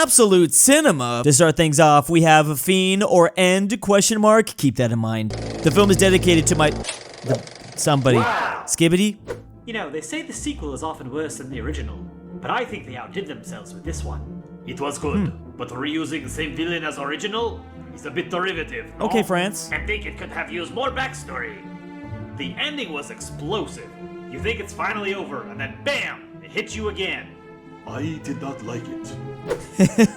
absolute cinema. To start things off, we have Fiend or End question mark. Keep that in mind. The film is dedicated to somebody. Wow. Skibbity? You know, they say the sequel is often worse than the original, but I think they outdid themselves with this one. It was good, but reusing the same villain as original is a bit derivative. Okay, France. I think it could have used more backstory. The ending was explosive. You think it's finally over, and then BAM! It hits you again. I did not like it.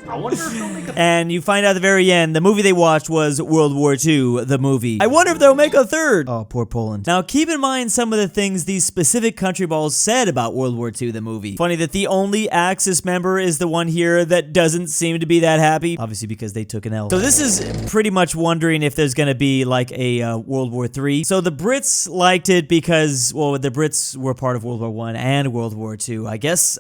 I wonder if they'll make a... And you find out at the very end, the movie they watched was World War II, the movie. I wonder if they'll make a third. Oh, poor Poland. Now, keep in mind some of the things these specific country balls said about World War II, the movie. Funny that the only Axis member is the one here that doesn't seem to be that happy. Obviously, because they took an L. So this is pretty much wondering if there's gonna be like a World War III. So the Brits liked it because, well, the Brits were part of World War I and World War II. I guess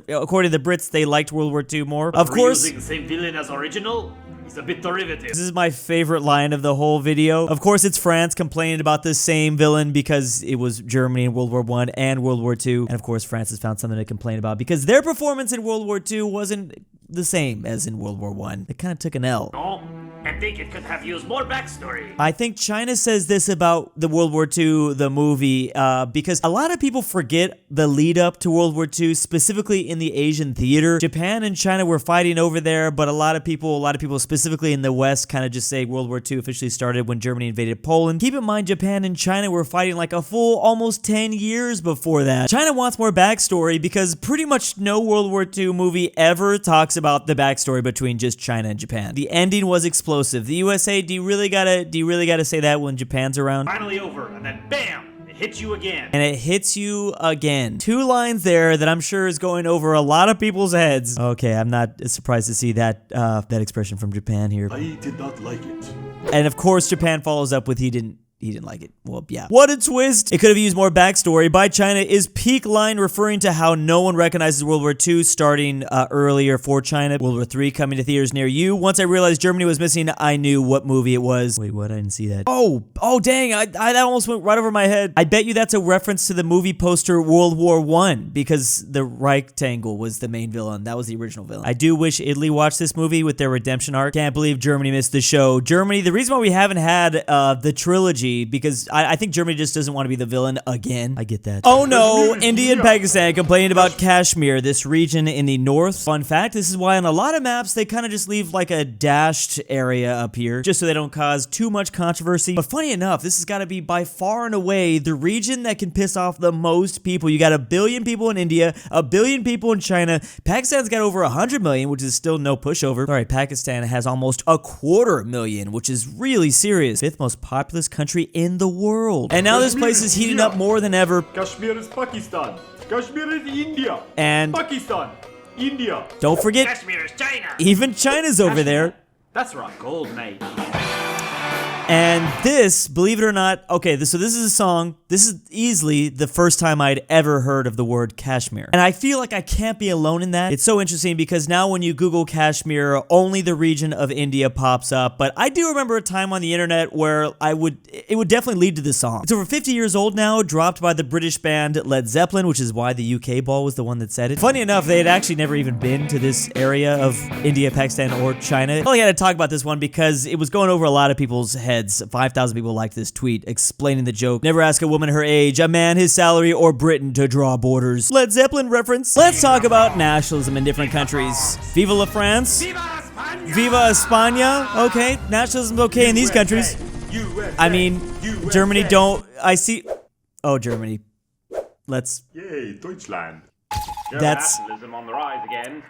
according to the Brits, they liked World War II more. Of course, reusing the same villain as original is a bit derivative. this is my favorite line of the whole video. Of course, it's France complaining about the same villain because it was Germany in World War I and World War II. And of course, France has found something to complain about because their performance in World War II wasn't the same as in World War I. It kind of took an L. Oh, I think it could have used more backstory. I think China says this about the World War II, the movie, because a lot of people forget the lead up to World War II, specifically in the Asian theater. Japan and China were fighting over there, but a lot of people specifically in the West kind of just say World War II officially started when Germany invaded Poland. Keep in mind, Japan and China were fighting like a full almost 10 years before that. China wants more backstory because pretty much no World War II movie ever talks about the backstory between just China and Japan. The ending was explosive. The USA, do you really gotta say that when Japan's around? Finally over, and then BAM! It hits you again. And it hits you again. Two lines there that I'm sure is going over a lot of people's heads. Okay, I'm not surprised to see that expression from Japan here. I did not like it. And of course, Japan follows up with he didn't like it. Well, yeah. What a twist! It could have used more backstory. By China is peak line referring to how no one recognizes World War II starting earlier for China. World War III coming to theaters near you. Once I realized Germany was missing, I knew what movie it was. Wait, what? I didn't see that. Oh dang, that almost went right over my head. I bet you that's a reference to the movie poster World War I because the rectangle was the main villain. That was the original villain. I do wish Italy watched this movie with their redemption arc. Can't believe Germany missed the show. Germany, the reason why we haven't had the trilogy because I think Germany just doesn't want to be the villain again. I get that. Oh no, India and Pakistan complaining about Kashmir, this region in the north. Fun fact, this is why on a lot of maps they kind of just leave like a dashed area up here just so they don't cause too much controversy. But funny enough, this has got to be by far and away the region that can piss off the most people. You got 1 billion people in India, 1 billion people in China. Pakistan's got over 100 million, which is still no pushover. All right, Pakistan has almost 250,000, which is really serious. 5th most populous country in the world. And now this place is heating up more than ever. Kashmir is Pakistan. Kashmir is India. And Pakistan. India. don't forget, Kashmir is China. even China's over there. That's rock gold, mate. And this, believe it or not, okay, so this is a song. This is easily the first time I'd ever heard of the word Kashmir. And I feel like I can't be alone in that. It's so interesting because now when you Google Kashmir, only the region of India pops up. But I do remember a time on the internet where it would definitely lead to this song. It's over 50 years old now, dropped by the British band Led Zeppelin, which is why the UK ball was the one that said it. Funny enough, they had actually never even been to this area of India, Pakistan, or China. I only had to talk about this one because it was going over a lot of people's heads. 5,000 people liked this tweet explaining the joke. Never ask a woman her age, a man his salary, or Britain to draw borders. Led Zeppelin reference. Let's talk about nationalism in different countries. Viva la France. Viva España. Okay, nationalism's okay in these countries. I mean, Germany don't... I see... Oh, Germany. Let's... Yay, Deutschland. That's... Nationalism on the rise again.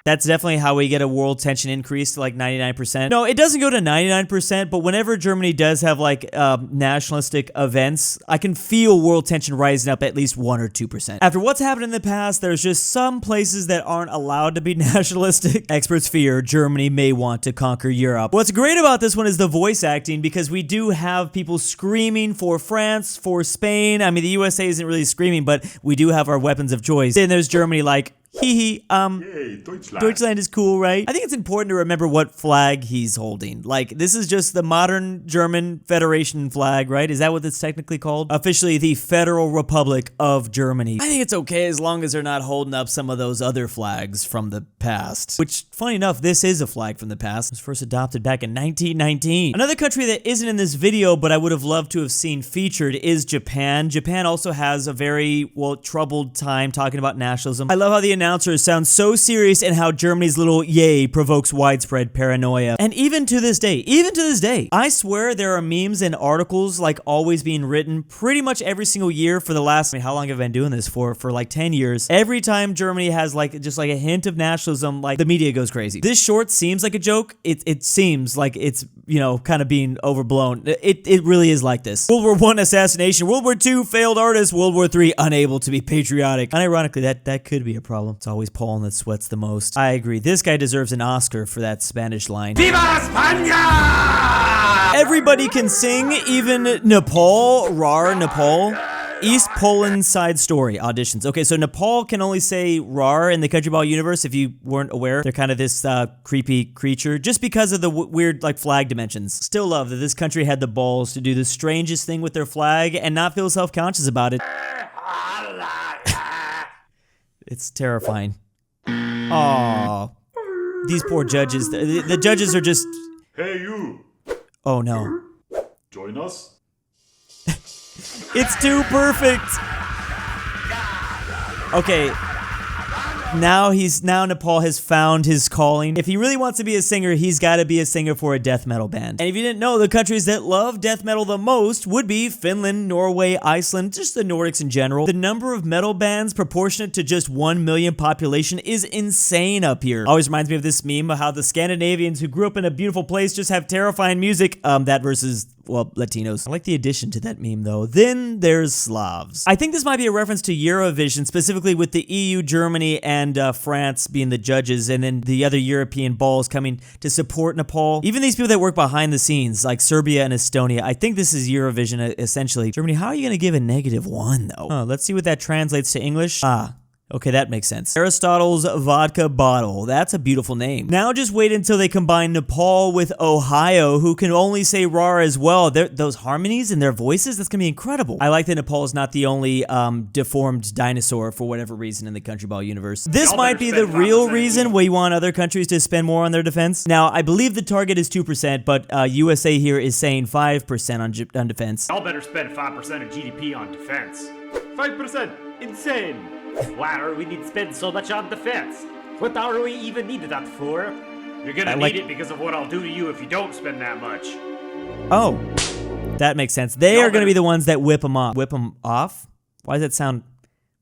That's definitely how we get a world tension increase to like 99%. No, it doesn't go to 99%, but whenever Germany does have like nationalistic events, I can feel world tension rising up at least 1 or 2%. After what's happened in the past, there's just some places that aren't allowed to be nationalistic. Experts fear Germany may want to conquer Europe. What's great about this one is the voice acting because we do have people screaming for France, for Spain. I mean, the USA isn't really screaming, but we do have our weapons of choice. Then there's Germany like, Hee. Yay, Deutschland. Deutschland is cool, right? I think it's important to remember what flag he's holding. Like, this is just the modern German Federation flag, right? Is that what it's technically called? Officially, the Federal Republic of Germany. I think it's okay as long as they're not holding up some of those other flags from the past. Which, funny enough, this is a flag from the past. It was first adopted back in 1919. Another country that isn't in this video, but I would have loved to have seen featured is Japan. Japan also has a very, well, troubled time talking about nationalism. I love how the announcers sound so serious and how Germany's little yay provokes widespread paranoia. And even to this day, I swear there are memes and articles like always being written pretty much every single year for the last, I mean, how long have I been doing this for? For like 10 years. Every time Germany has like just like a hint of nationalism, like the media goes crazy. This short seems like a joke. It seems like it's, you know, kind of being overblown. It really is like this. World War I assassination, World War II failed artist, World War III unable to be patriotic. Unironically, that could be a problem. It's always Poland that sweats the most. I agree. This guy deserves an Oscar for that Spanish line. Viva España! Everybody can sing, even Nepal. Rar, Nepal. East Poland side story auditions. Okay, so Nepal can only say rar in the Country Ball universe. If you weren't aware, they're kind of this creepy creature just because of the weird like flag dimensions. Still love that this country had the balls to do the strangest thing with their flag and not feel self-conscious about it. It's terrifying. Aww. These poor judges. The judges are just... Hey, you. Oh, no. Join us. It's too perfect. Okay. Now Nepal has found his calling. If he really wants to be a singer, he's got to be a singer for a death metal band. And if you didn't know, the countries that love death metal the most would be Finland, Norway, Iceland, just the Nordics in general. The number of metal bands proportionate to just 1 million population is insane up here. Always reminds me of this meme of how the Scandinavians who grew up in a beautiful place just have terrifying music. That versus, well, Latinos. I like the addition to that meme though. Then there's Slavs. I think this might be a reference to Eurovision, specifically with the EU, Germany, and France being the judges, and then the other European balls coming to support Nepal. Even these people that work behind the scenes, like Serbia and Estonia, I think this is Eurovision essentially. Germany, how are you gonna give a -1 though? Let's see what that translates to English. Okay, that makes sense. Aristotle's vodka bottle. That's a beautiful name. Now just wait until they combine Nepal with Ohio, who can only say rar as well. Those harmonies in their voices, that's gonna be incredible. I like that Nepal is not the only deformed dinosaur for whatever reason in the Country Ball universe. This might be the real reason we want other countries to spend more on their defense. Now, I believe the target is 2%, but USA here is saying 5% on defense. Y'all better spend 5% of GDP on defense. 5%. Insane. Why do we need to spend so much on defense? What are we even need that for? You're gonna need it because of what I'll do to you if you don't spend that much. Oh, that makes sense. They are gonna be the ones that whip them off. Whip them off? Why does that sound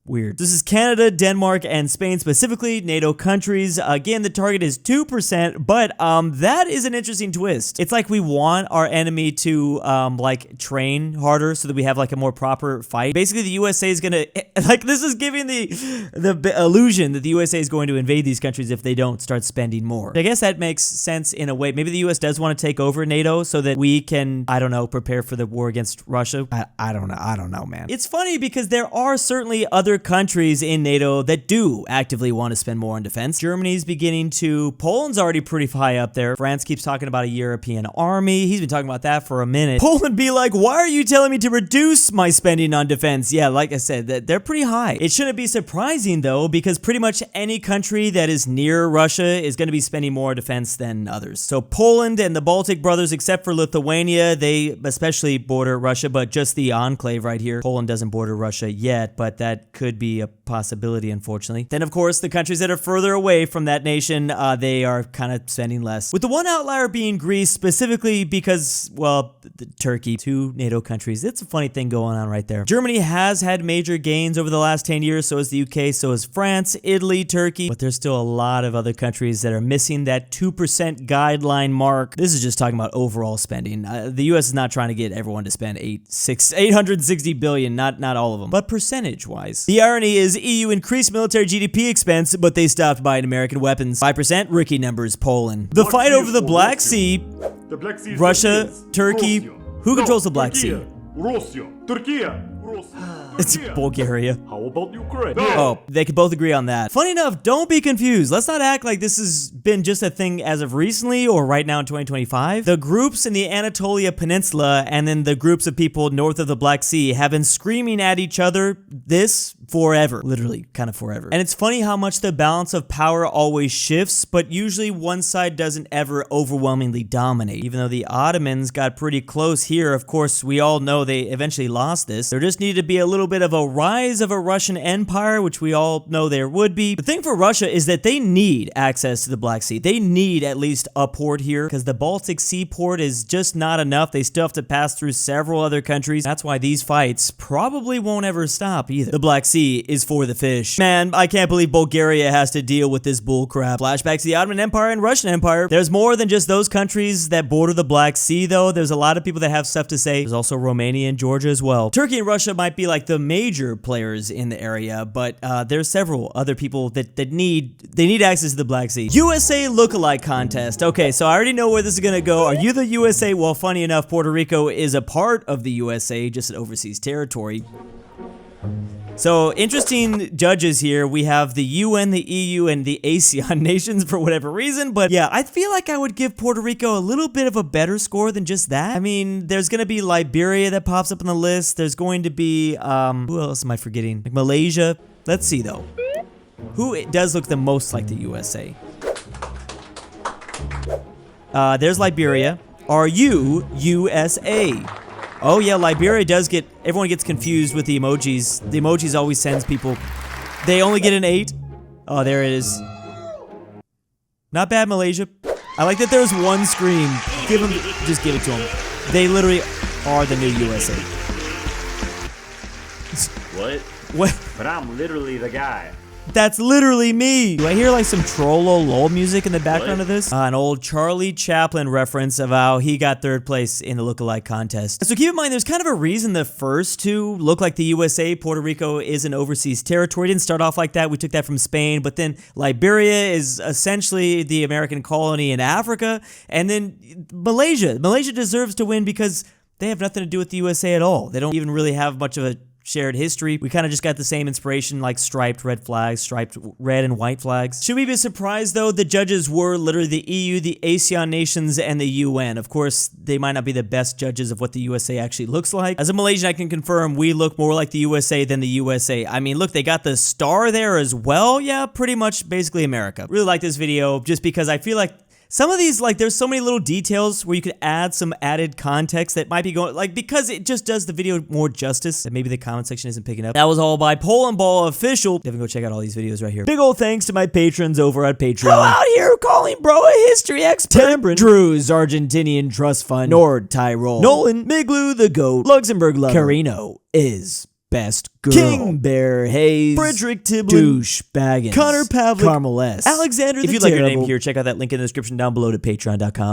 weird? This is Canada, Denmark, and Spain specifically, NATO countries. Again, the target is 2%, but that is an interesting twist. It's like we want our enemy to like train harder so that we have like a more proper fight. Basically, the USA is gonna, like, this is giving the illusion that the USA is going to invade these countries if they don't start spending more. I guess that makes sense in a way. Maybe the US does want to take over NATO so that we can, I don't know, prepare for the war against Russia. I don't know, man. It's funny because there are certainly other countries in NATO that do actively want to spend more on defense. Germany's beginning to. Poland's already pretty high up there. France keeps talking about a European army. He's been talking about that for a minute. Poland be like, why are you telling me to reduce my spending on defense? Yeah, like I said, they're pretty high. It shouldn't be surprising though, because pretty much any country that is near Russia is going to be spending more defense than others. So Poland and the Baltic brothers, except for Lithuania, they especially border Russia, but just the enclave right here. Poland doesn't border Russia yet, but that could be a possibility, unfortunately. Then, of course, the countries that are further away from that nation, they are kind of spending less. With the one outlier being Greece, specifically because, well, Turkey, 2 NATO countries. It's a funny thing going on right there. Germany has had major gains over the last 10 years, so has the UK, so has France, Italy, Turkey, but there's still a lot of other countries that are missing that 2% guideline mark. This is just talking about overall spending. The US is not trying to get everyone to spend 860 billion, not all of them, but percentage-wise. The irony is EU increased military GDP expense, but they stopped buying American weapons. 5% rookie numbers, Poland. The fight over the Black Sea, Russia, Turkey. Who controls the Black Sea? Russia. Turkey. Russia. It's Bulgaria. How about Ukraine? Oh, they could both agree on that. Funny enough, don't be confused. Let's not act like this has been just a thing as of recently or right now in 2025. The groups in the Anatolia Peninsula and then the groups of people north of the Black Sea have been screaming at each other this forever. Literally, kind of forever. And it's funny how much the balance of power always shifts, but usually one side doesn't ever overwhelmingly dominate. Even though the Ottomans got pretty close here, of course, we all know they eventually lost this. There just needed to be a little bit of a rise of a Russian empire, which we all know there would be. The thing for Russia is that they need access to the Black Sea. They need at least a port here because the Baltic Sea port is just not enough. They still have to pass through several other countries. That's why these fights probably won't ever stop either. The Black Sea is for the fish. Man, I can't believe Bulgaria has to deal with this bullcrap. Flashbacks to the Ottoman Empire and Russian Empire. There's more than just those countries that border the Black Sea though. There's a lot of people that have stuff to say. There's also Romania and Georgia as well. Turkey and Russia might be like the major players in the area, but there's several other people that need access to the Black Sea. USA lookalike contest. Okay, so I already know where this is gonna go. Are you the USA? Well, funny enough, Puerto Rico is a part of the USA, just an overseas territory. So, interesting judges here. We have the UN, the EU, and the ASEAN nations for whatever reason. But yeah, I feel like I would give Puerto Rico a little bit of a better score than just that. I mean, there's going to be Liberia that pops up on the list. There's going to be, who else am I forgetting? Like Malaysia. Let's see, though. Who does look the most like the USA? There's Liberia. Are you USA? Oh yeah, Liberia does get, everyone gets confused with the emojis. The emojis always sends people, they only get an 8. Oh, there it is. Not bad, Malaysia. I like that there's one scream. Just give it to them. They literally are the new USA. What? But I'm literally the guy. That's literally me. Do I hear like some Trollo lol music in the background of this? An old Charlie Chaplin reference of how he got 3rd place in the lookalike contest. So keep in mind, there's kind of a reason the first two look like the USA. Puerto Rico is an overseas territory. It didn't start off like that. We took that from Spain, but then Liberia is essentially the American colony in Africa. And then Malaysia. Malaysia deserves to win because they have nothing to do with the USA at all. They don't even really have much of a shared history. We kind of just got the same inspiration, like striped red flags, striped red and white flags. Should we be surprised though? The judges were literally the EU, the ASEAN nations, and the UN. Of course, they might not be the best judges of what the USA actually looks like. As a Malaysian, I can confirm we look more like the USA than the USA. I mean, look, they got the star there as well. Yeah, pretty much basically America. Really like this video just because I feel like some of these, like, there's so many little details where you could add some added context that might be going, like, because it just does the video more justice that maybe the comment section isn't picking up. That was all by Polandball Official. Definitely go check out all these videos right here. Big old thanks to my patrons over at Patreon. Come out here calling bro a history expert. Tambre, Drew's Argentinian Trust Fund, NordTyrol, Nolan, Miglu the Goat, LuxembourgLover, KirinoIsBestGirl, KingBearHaze, Fredrik Tibblin, DOOCHBAGGINS, Pavlik, Carmel Saida, AlexandertheTerrible. If you'd like your name here, check out that link in the description down below to patreon.com.